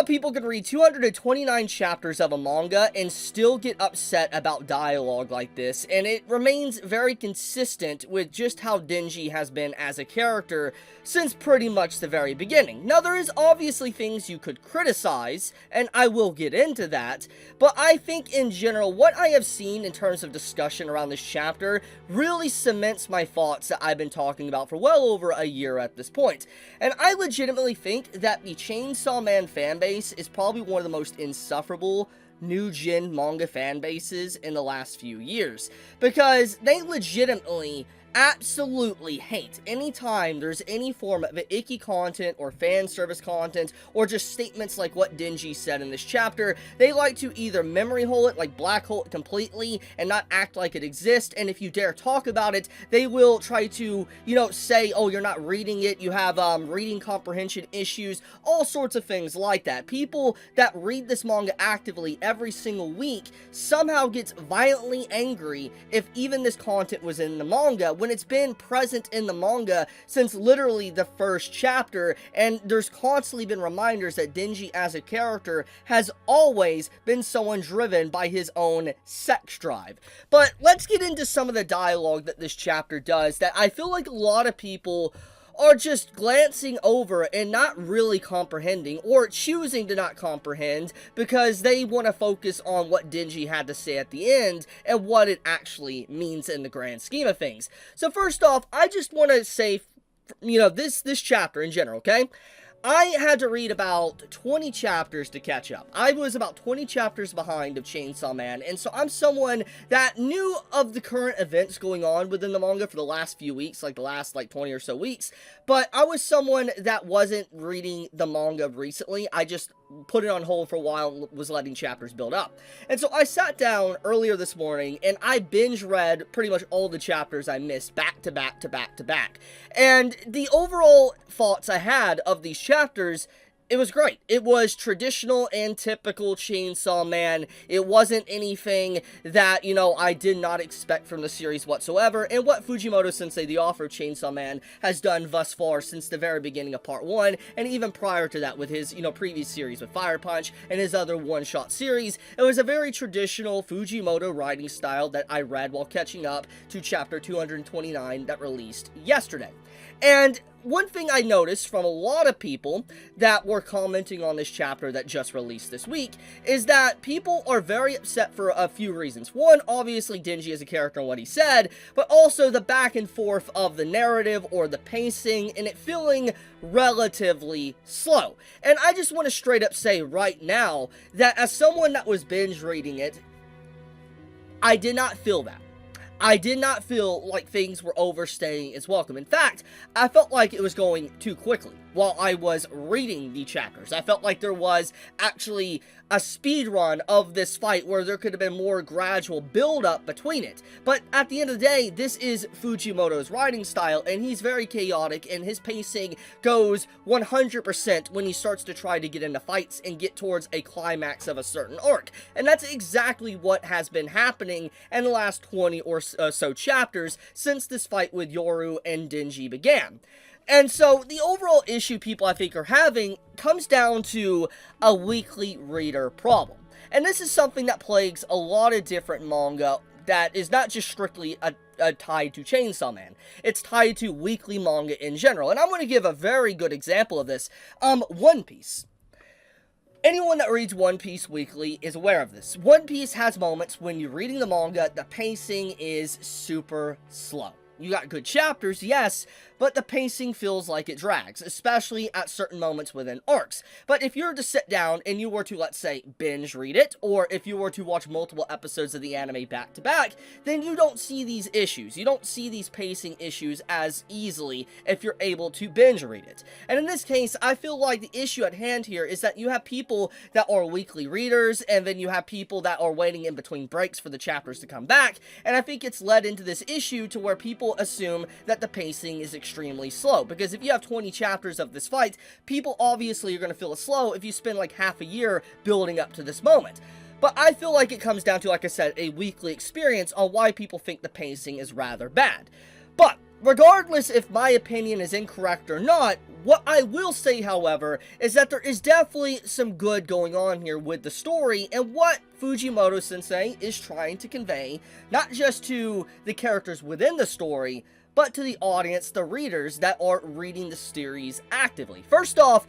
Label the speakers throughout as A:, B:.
A: how people can read 229 chapters of a manga and still get upset about dialogue like this, and it remains very consistent with just how Denji has been as a character since pretty much the very beginning. Now, there is obviously things you could criticize, and I will get into that, but I think in general, what I have seen in terms of discussion around this chapter really cements my thoughts that I've been talking about for well over a year at this point. And I legitimately think that the Chainsaw Man fanbase is probably one of the most insufferable new gen manga fan bases in the last few years, because they legitimately absolutely hate anytime there's any form of icky content or fan service content or just statements like what Denji said in this chapter. They like to either memory hole it, like black hole it completely, and not act like it exists, and if you dare talk about it, they will try to, say, oh, you're not reading it, you have reading comprehension issues, all sorts of things like that. People that read this manga actively every single week somehow gets violently angry if even this content was in the manga, when it's been present in the manga since literally the first chapter, and there's constantly been reminders that Denji as a character has always been someone driven by his own sex drive. But let's get into some of the dialogue that this chapter does that I feel like a lot of people are just glancing over and not really comprehending, or choosing to not comprehend because they want to focus on what Denji had to say at the end and what it actually means in the grand scheme of things. So first off, I just want to say, this chapter in general, okay? I had to read about 20 chapters to catch up. I was about 20 chapters behind of Chainsaw Man, and so I'm someone that knew of the current events going on within the manga for the last few weeks, like the last 20 or so weeks, but I was someone that wasn't reading the manga recently. I just put it on hold for a while and was letting chapters build up. And so I sat down earlier this morning and I binge read pretty much all the chapters I missed back to back to back to back. And the overall thoughts I had of these chapters, it was great. It was traditional and typical Chainsaw Man. It wasn't anything that, I did not expect from the series whatsoever, and what Fujimoto-sensei, the author of Chainsaw Man, has done thus far since the very beginning of Part 1, and even prior to that with his, previous series with Fire Punch and his other one-shot series. It was a very traditional Fujimoto writing style that I read while catching up to Chapter 229 that released yesterday. And one thing I noticed from a lot of people that were commenting on this chapter that just released this week is that people are very upset for a few reasons. One, obviously Denji as a character and what he said, but also the back and forth of the narrative or the pacing and it feeling relatively slow. And I just want to straight up say right now that as someone that was binge reading it, I did not feel that. I did not feel like things were overstaying its welcome. In fact, I felt like it was going too quickly while I was reading the chapters. I felt like there was actually a speed run of this fight where there could have been more gradual build-up between it. But at the end of the day, this is Fujimoto's writing style, and he's very chaotic, and his pacing goes 100% when he starts to try to get into fights and get towards a climax of a certain arc. And that's exactly what has been happening in the last 20 or so chapters since this fight with Yoru and Denji began. And so the overall issue people I think are having comes down to a weekly reader problem. And this is something that plagues a lot of different manga that is not just strictly tied to Chainsaw Man. It's tied to weekly manga in general. And I'm going to give a very good example of this. One Piece. Anyone that reads One Piece weekly is aware of this. One Piece has moments when you're reading the manga, the pacing is super slow. You got good chapters, yes, but the pacing feels like it drags, especially at certain moments within arcs. But if you were to sit down and you were to, let's say, binge read it, or if you were to watch multiple episodes of the anime back to back, then you don't see these issues. You don't see these pacing issues as easily if you're able to binge read it. And in this case, I feel like the issue at hand here is that you have people that are weekly readers, and then you have people that are waiting in between breaks for the chapters to come back, and I think it's led into this issue to where people assume that the pacing is extremely slow, because if you have 20 chapters of this fight, people obviously are going to feel it slow if you spend like half a year building up to this moment. But I feel like it comes down to, like I said, a weekly experience on why people think the pacing is rather bad. But regardless if my opinion is incorrect or not, what I will say, however, is that there is definitely some good going on here with the story and what Fujimoto-sensei is trying to convey, not just to the characters within the story, but to the audience, the readers that are reading the series actively. First off,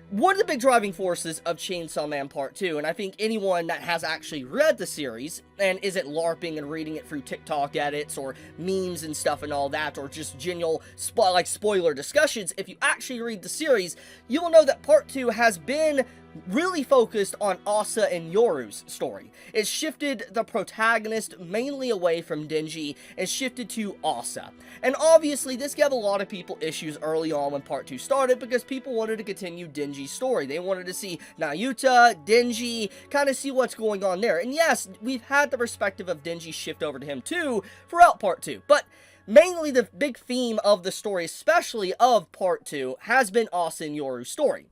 A: one of the big driving forces of Chainsaw Man Part 2, and I think anyone that has actually read the series and isn't LARPing and reading it through TikTok edits or memes and stuff and all that, or just genuine spoiler discussions, if you actually read the series, you will know that Part 2 has been really focused on Asa and Yoru's story. It shifted the protagonist mainly away from Denji and shifted to Asa. And obviously this gave a lot of people issues early on when Part 2 started because people wanted to continue Denji's story. They wanted to see Nayuta, Denji, kind of see what's going on there. And yes, we've had the perspective of Denji shift over to him too throughout Part 2, but mainly the big theme of the story, especially of Part 2, has been Asa and Yoru's story.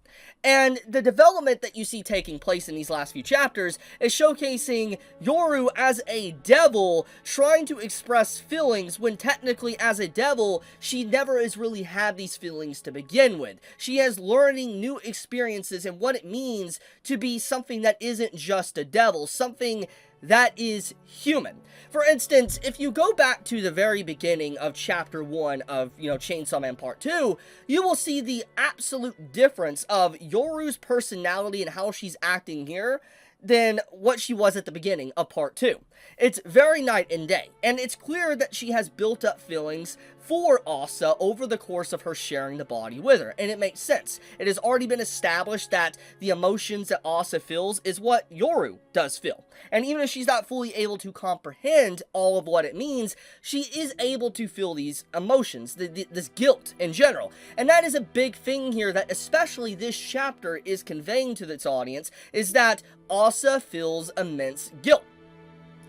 A: And the development that you see taking place in these last few chapters is showcasing Yoru as a devil trying to express feelings when technically as a devil, she never has really had these feelings to begin with. She is learning new experiences and what it means to be something that isn't just a devil, something that is human. For instance, if you go back to the very beginning of Chapter 1 of, Chainsaw Man Part 2, you will see the absolute difference of Yoru's personality and how she's acting here than what she was at the beginning of Part 2. It's very night and day, and it's clear that she has built up feelings for Asa over the course of her sharing the body with her, and it makes sense. It has already been established that the emotions that Asa feels is what Yoru does feel, and even if she's not fully able to comprehend all of what it means, she is able to feel these emotions, this guilt in general, and that is a big thing here that especially this chapter is conveying to its audience, is that Asa feels immense guilt.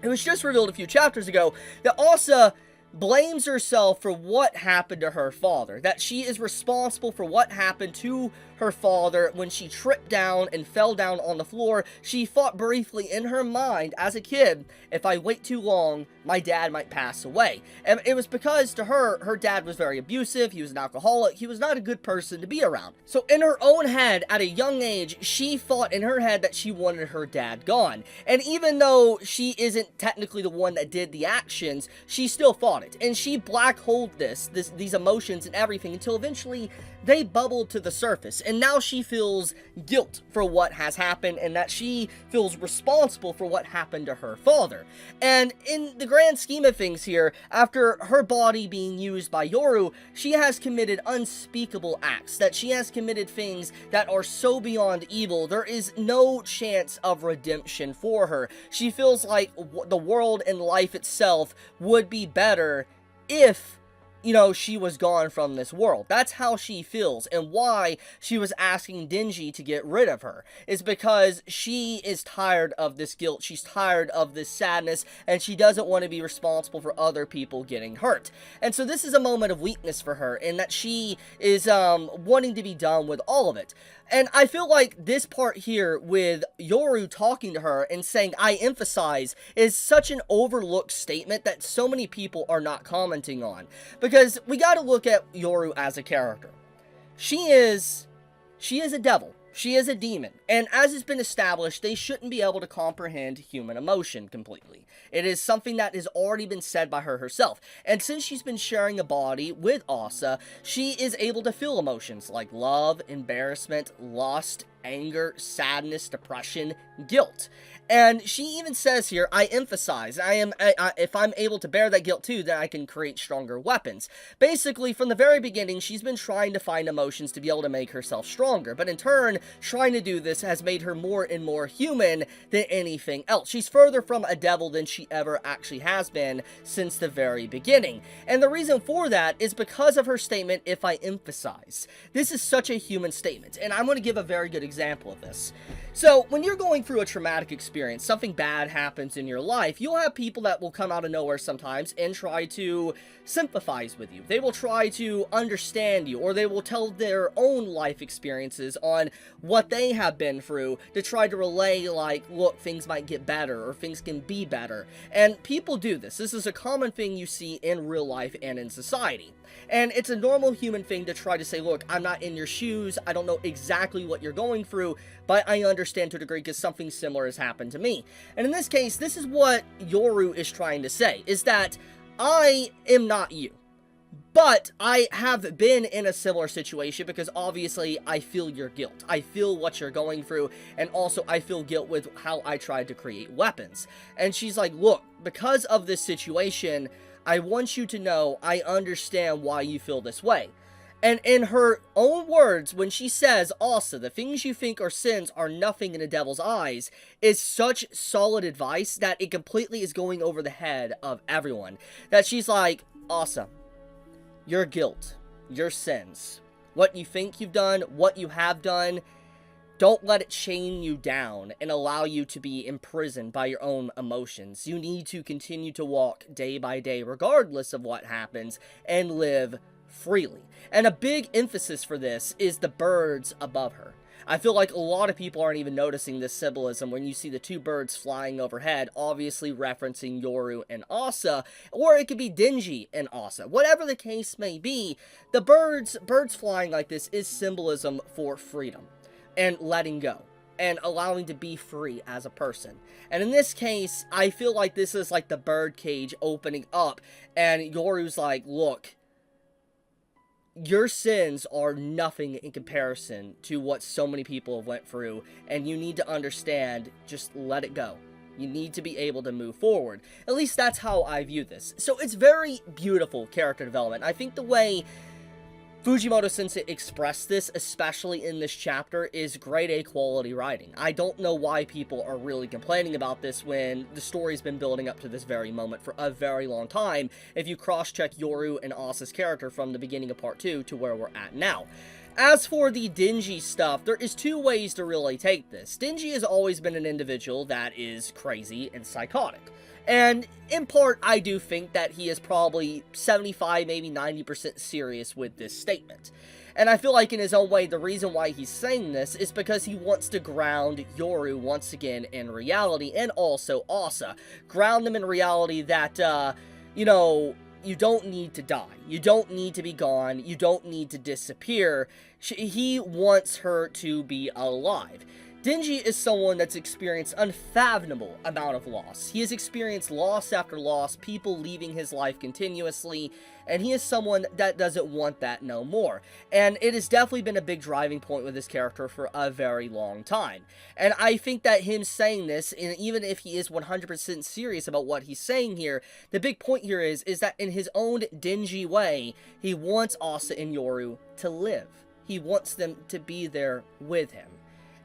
A: It was just revealed a few chapters ago that Asa blames herself for what happened to her father, that she is responsible for what happened to her father when she tripped down and fell down on the floor. She thought briefly in her mind as a kid, if I wait too long, my dad might pass away. And it was because to her, her dad was very abusive, he was an alcoholic, he was not a good person to be around. So in her own head, at a young age, she thought in her head that she wanted her dad gone. And even though she isn't technically the one that did the actions, she still thought it. And she black holed these emotions and everything until eventually they bubbled to the surface. And now she feels guilt for what has happened and that she feels responsible for what happened to her father. And in the grand scheme of things here, after her body being used by Yoru, she has committed unspeakable acts, that she has committed things that are so beyond evil, there is no chance of redemption for her. She feels like the world and life itself would be better if she was gone from this world. That's how she feels, and why she was asking Denji to get rid of her is because she is tired of this guilt, she's tired of this sadness, and she doesn't want to be responsible for other people getting hurt. And so this is a moment of weakness for her, in that she is wanting to be done with all of it. And I feel like this part here with Yoru talking to her and saying, I emphasize, is such an overlooked statement that so many people are not commenting on. Because we gotta look at Yoru as a character. She is a devil. She is a demon. And as has been established, they shouldn't be able to comprehend human emotion completely. It is something that has already been said by her herself. And since she's been sharing a body with Asa, she is able to feel emotions like love, embarrassment, lust, anger, sadness, depression, guilt. And she even says here, I emphasize, if I'm able to bear that guilt too, then I can create stronger weapons. Basically, from the very beginning, she's been trying to find emotions to be able to make herself stronger. But in turn, trying to do this has made her more and more human than anything else. She's further from a devil than she ever actually has been since the very beginning. And the reason for that is because of her statement, if I emphasize. This is such a human statement. And I'm going to give a very good example. example of this. So, when you're going through a traumatic experience, something bad happens in your life, you'll have people that will come out of nowhere sometimes and try to sympathize with you. They will try to understand you, or they will tell their own life experiences on what they have been through to try to relay, like, look, things might get better, or things can be better. And people do this. This is a common thing you see in real life and in society. And it's a normal human thing to try to say, look, I'm not in your shoes, I don't know exactly what you're going through, but I understand to a degree because something similar has happened to me. And in this case, this is what Yoru is trying to say, is that I am not you. But I have been in a similar situation because obviously I feel your guilt. I feel what you're going through, and also I feel guilt with how I tried to create weapons. And she's like, look, because of this situation, I want you to know I understand why you feel this way. And in her own words, when she says, Asa, the things you think are sins are nothing in the devil's eyes, is such solid advice that it completely is going over the head of everyone. That she's like, Asa, your guilt, your sins, what you think you've done, what you have done, don't let it chain you down and allow you to be imprisoned by your own emotions. You need to continue to walk day by day, regardless of what happens, and live freely. And a big emphasis for this is the birds above her. I feel like a lot of people aren't even noticing this symbolism when you see the two birds flying overhead, obviously referencing Yoru and Asa, or it could be Denji and Asa. Whatever the case may be, the birds flying like this is symbolism for freedom and letting go and allowing to be free as a person. And in this case, I feel like this is like the bird cage opening up, and Yoru's like, look, your sins are nothing in comparison to what so many people have went through, and you need to understand, just let it go. You need to be able to move forward. At least that's how I view this. So it's very beautiful character development. I think the way Fujimoto-sensei expressed this, especially in this chapter, is grade A quality writing. I don't know why people are really complaining about this when the story's been building up to this very moment for a very long time, if you cross-check Yoru and Asa's character from the beginning of Part 2 to where we're at now. As for the Denji stuff, there is two ways to really take this. Denji has always been an individual that is crazy and psychotic. And in part, I do think that he is probably 75, maybe 90% serious with this statement. And I feel like in his own way, the reason why he's saying this is because he wants to ground Yoru once again in reality, and also Asa. Ground them in reality that, you know, you don't need to die. You don't need to be gone. You don't need to disappear. He wants her to be alive. Denji is someone that's experienced unfathomable amount of loss. He has experienced loss after loss, people leaving his life continuously, and he is someone that doesn't want that no more. And it has definitely been a big driving point with this character for a very long time. And I think that him saying this, and even if he is 100% serious about what he's saying here, the big point here is that in his own Denji way, he wants Asa and Yoru to live. He wants them to be there with him.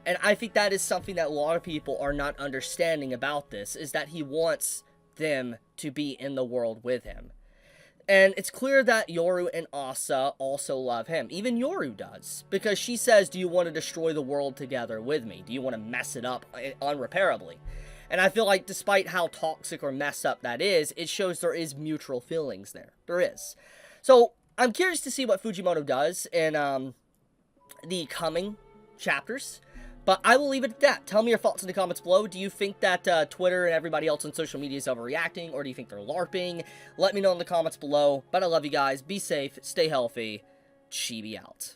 A: And I think that is something that a lot of people are not understanding about this, is that he wants them to be in the world with him. And it's clear that Yoru and Asa also love him. Even Yoru does. Because she says, do you want to destroy the world together with me? Do you want to mess it up unrepairably? And I feel like despite how toxic or messed up that is, it shows there is mutual feelings there. There is. So, I'm curious to see what Fujimoto does in the coming chapters. But I will leave it at that. Tell me your thoughts in the comments below. Do you think that Twitter and everybody else on social media is overreacting? Or do you think they're LARPing? Let me know in the comments below. But I love you guys. Be safe. Stay healthy. Chibi out.